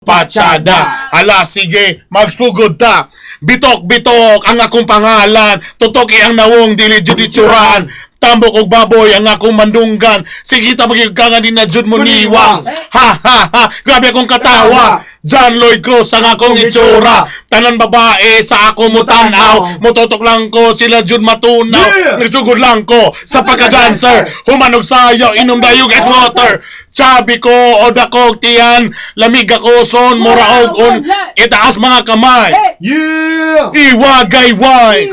Patsada. Hala, sige, magsugod ta. Bitok-bitok ang akong pangalan. Tutok ang nawong dili juditsurahan. Tambok og baboy ang akong mandunggan. Sige ta magigkangan din na jud mo niwang. Ha ha ha. Grabe akong katawa. John Lloyd Cruz ang akong itsura. Tanan babae sa ako mo tanaw. Mototok lang ko sila jud matunaw. Nagsugod lang ko sa pagka-dancer. Humanog sayo inom dayog as water. Chabi ko o dakog tiyan. Lamig ako son moraog on. Itaas mga kamay. Yeah! Iwagay-way.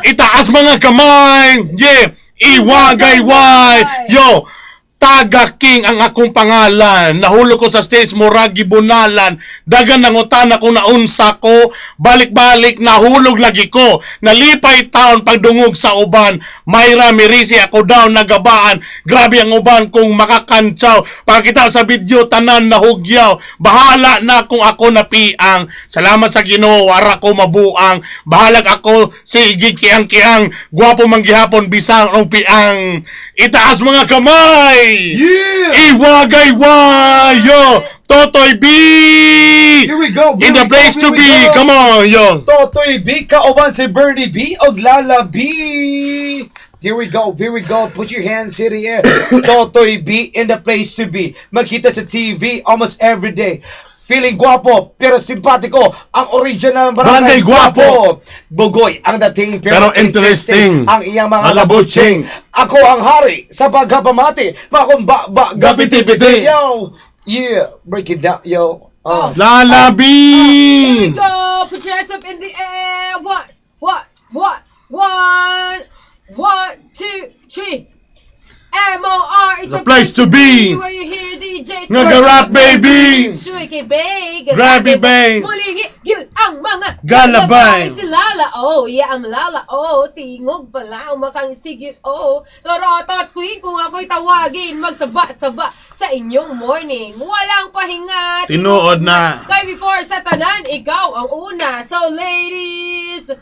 Itaas mga kamay. Yeah. Iwagay-way. Yo. Taga King ang akong pangalan. Nahulog ko sa stage mura gibunalan. Dagan nangutan ako naunsa ko. Balik-balik nahulog lagi ko. Nalipay taon pagdungog sa uban. Mayra Mirisi ako daw nagabaan. Grabe ang uban kung makakantsaw. Pagkita sa video tanan nahugyaw. Bahala na kung ako napiang. Salamat sa Ginoo wara ko mabuang. Bahalag ako si Kiang-Kiang. Gwapo manggihapon bisang o piang. Itaas mga kamay. Yeah! Iwagay-way, yo! Totoy B! Here we go! In the place to be! Come on, yo! Totoy B, kauban si Bernie B, og Lala B! Here we go, put your hands in the air. Totoy B, in the place to be. Magkita sa TV almost every day. Feeling guwapo, pero simpatiko. Ang original barangay guwapo. Bugoy ang dating, pero interesting. Ang iyang mga labutsing. Ako ang hari sa pagkapamati. Makumba, gapiti-piti. Yo, yeah, break it down, yo. Lala B! Here we go! Put your hands up in the air! One, two, three. M.O.R. is The place to be. Where you hear DJs Nagarap, baby. Shuiki, babe. Grabe, babe. Muling gil ang mga Galabay. Si Lala, oh. Yeah, ang Lala, oh. Tingog pala, umakang sigit, oh. Torotot queen, kung ako'y tawagin, magsaba-saba sa inyong morning. Walang pahinga. Tinuod na. Kay before sa tanan, ikaw ang una. So ladies,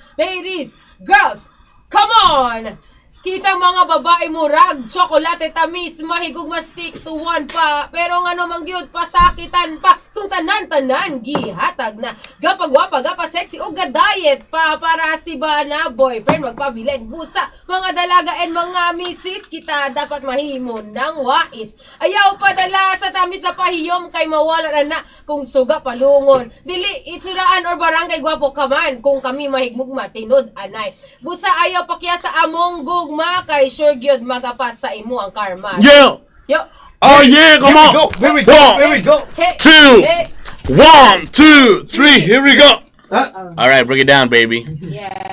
girls, come on. Kita mga babae murag, tsokolate tamis, mahigog mastik tuwan pa. Pero nga namang gyud pasakitan pa. Kung tanan-tanan, gihatag na. Gapagwapa, gapa-sexy, o ga-diet pa. Para si ba na boyfriend, magpabilin busa. Mga dalaga and mga misis, kita dapat mahimon ng wais. Ayaw padala sa tamis na pahiyom, kay mawala na kung suga palungon. Dili, itsuraan or barangay gwapo kaman, kung kami mahigmug matinod, anay. Busa ayaw pakya sa among gugma, kay sure gyud magapas sa imo ang karma. Yo! Yo! Oh yeah, come on! Here we go. Hey, Two. hey. 1, 2, 3, here we go! Huh? Alright, break it down, baby. Yeah.